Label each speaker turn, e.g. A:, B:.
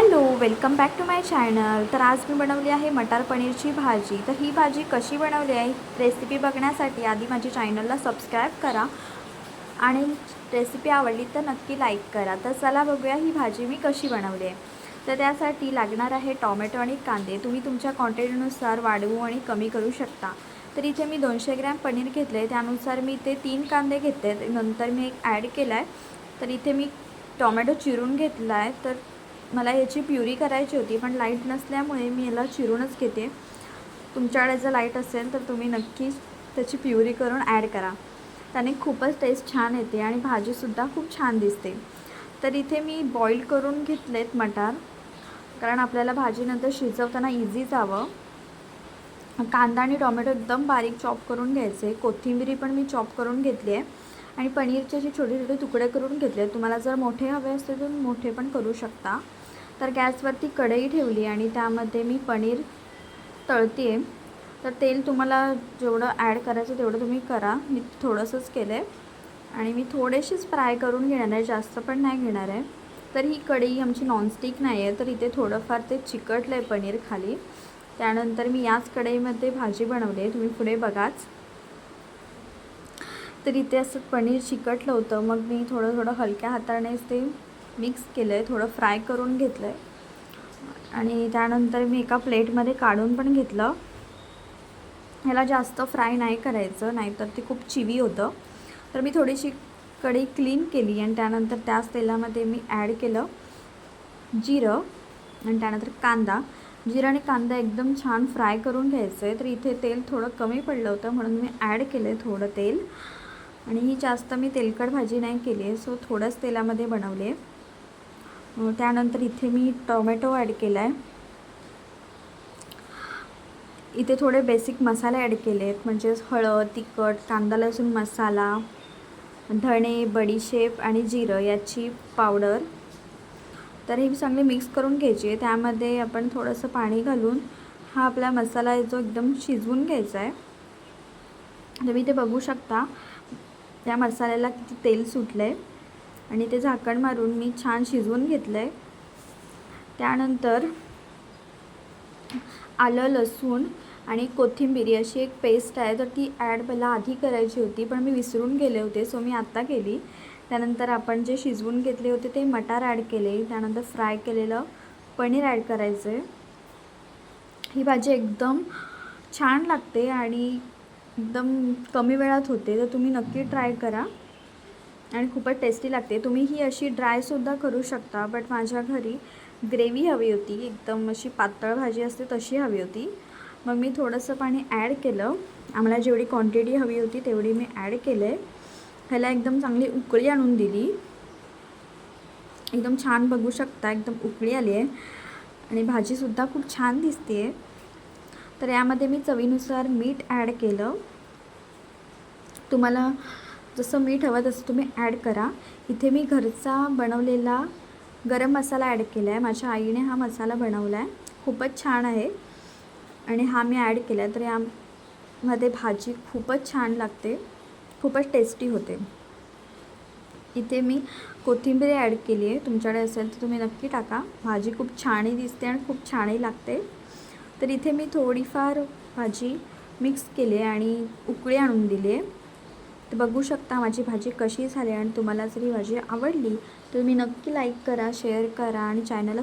A: Hello, welcome back to my channel. तर आज मी बनवली आहे मटार पनीरची भाजी. तर ही भाजी कशी बनवली आहे रेसिपी बघण्यासाठी आधी माझ्या चॅनलला सबस्क्राईब करा आणि रेसिपी आवडली तर नक्की लाईक करा. तर चला बघूया ही भाजी मी कशी बनवली आहे. तर त्यासाठी लागणार आहे टॉमॅटो आणि कांदे. तुम्ही तुमच्या क्वांटिटीनुसार वाढवू आणि कमी करू शकता. तर इथे मी 200 ग्रॅम पनीर घेतले आहे, त्यानुसार मी इथे 3 कांदे घेतले. नंतर मी एक ॲड केला आहे. तर इथे मी टॉमॅटो चिरून घेतला आहे. तर मला याची प्युरी करायची होती, पण लाईट नसल्यामुळे मी याला चिरूनच घेते. तुमच्याकडे जर लाईट असेल तर तुम्ही नक्कीच त्याची प्युरी करून ॲड करा. त्याने खूपच टेस्ट छान येते आणि भाजीसुद्धा खूप छान दिसते. तर इथे मी बॉईल करून घेतलेत मटार, कारण आपल्याला भाजीनंतर शिजवताना इझी जावं. कांदा आणि टोमॅटो एकदम बारीक चॉप करून घ्यायचे. कोथिंबीर पण मी चॉप करून घेतली आहे आणि पनीरचे जे छोटे छोटे तुकडे करून घेतले. तुम्हाला जर मोठे हवे असतील तर मोठे पण करू शकता. तर गॅसवरती कढई ठेवली आणि त्यामध्ये मी पनीर तळते आहे. तर तेल तुम्हाला जेवढं ॲड करायचं तेवढं तुम्ही करा. मी थोडंसंच केलं आहे आणि मी थोडेशीच फ्राय करून घेणार आहे, जास्त पण नाही घेणार आहे. तर ही कढई आमची नॉनस्टिक नाही आहे, तर इथे थोडंफार ते चिकटलं आहे पनीर खाली. त्यानंतर मी याच कढईमध्ये भाजी बनवली आहे, तुम्ही पुढे बघाच. तर इथे असं पनीर चिकटलं होतं, मग मी थोडं थोडं हलक्या हातानेच ते मिक्स केलं आहे, थोडं फ्राय करून घेतलं आहे आणि त्यानंतर मी एका प्लेटमध्ये काढून पण घेतलं. ह्याला जास्त फ्राय नाही करायचं, नाहीतर ते खूप चिवी होतं. तर मी थोडीशी कढई क्लीन केली आणि त्यानंतर त्याच तेलामध्ये मी ॲड केलं जिरं आणि त्यानंतर कांदा. जिरं आणि कांदा एकदम छान फ्राय करून घ्यायचं आहे. तर इथे तेल थोडं कमी पडलं होतं म्हणून मी ॲड केलं आहे थोडं तेल. आणि ही जास्त मी तेलकट भाजी नाही केली आहे, सो थोडंच तेलामध्ये बनवले. त्यानंतर इथे मी टोमॅटो ॲड केला आहे. इथे थोडे बेसिक मसाले ॲड केले आहेत, म्हणजेच हळद, तिखट, कांदा लसूण मसाला, धणे, बडीशेप आणि जिरं याची पावडर. तर ही चांगली मिक्स करून घ्यायची आहे. त्यामध्ये आपण थोडंसं पाणी घालून हा आपला मसाला आहे जो एकदम शिजवून घ्यायचा आहे. तुम्ही इथे बघू शकता त्या मसाल्याला किती तेल सुटलं आहे आणि ते झाकण मारून मी छान शिजवून घेतलं आहे. त्यानंतर आलं, लसूण आणि कोथिंबीर अशी एक पेस्ट आहे, तर ती ॲड मला आधी करायची होती, पण मी विसरून गेले होते, सो मी आत्ता केली. त्यानंतर आपण जे शिजवून घेतले होते ते मटार ॲड केले. त्यानंतर फ्राय केलेलं पनीर ॲड करायचं आहे. ही भाजी एकदम छान लागते आणि एकदम कमी वेळात होते, तर तुम्ही नक्की ट्राय करा आणि खूपच टेस्टी लागते. तुम्ही ही अशी ड्रायसुद्धा करू शकता, बट माझ्या घरी ग्रेव्ही हवी होती, एकदम अशी पातळ भाजी असते तशी हवी होती. मग मी थोडंसं पाणी ॲड केलं. आम्हाला जेवढी क्वांटिटी हवी होती तेवढी मी ॲड केलं आहे. ह्याला एकदम चांगली उकळी आणून दिली. एकदम छान बघू शकता, एकदम उकळी आली आहे आणि भाजीसुद्धा खूप छान दिसते आहे. तर यामध्ये मी चवीनुसार मीठ ॲड केलं. तुम्हाला जसं मीठ हवं तसं तुम्ही ॲड करा. इथे मी घरचा बनवलेला गरम मसाला ॲड केला आहे. माझ्या आईने हा मसाला बनवला आहे, खूपच छान आहे आणि हा मी ॲड केला आहे. तर यामध्ये भाजी खूपच छान लागते, खूपच टेस्टी होते. इथे मी कोथिंबीर ॲड केली आहे, तुमच्याकडे असेल तर तुम्ही नक्की टाका. भाजी खूप छानही दिसते आणि खूप छानही लागते. तर इथे मी थोडीफार भाजी मिक्स केली आहे आणि उकळी आणून दिली आहे. तर बघू शकता माझी भाजी कशी झाली आणि तुम्हाला जर ही भाजी आवडली तर तुम्ही नक्की लाईक करा, शेअर करा आणि चॅनलला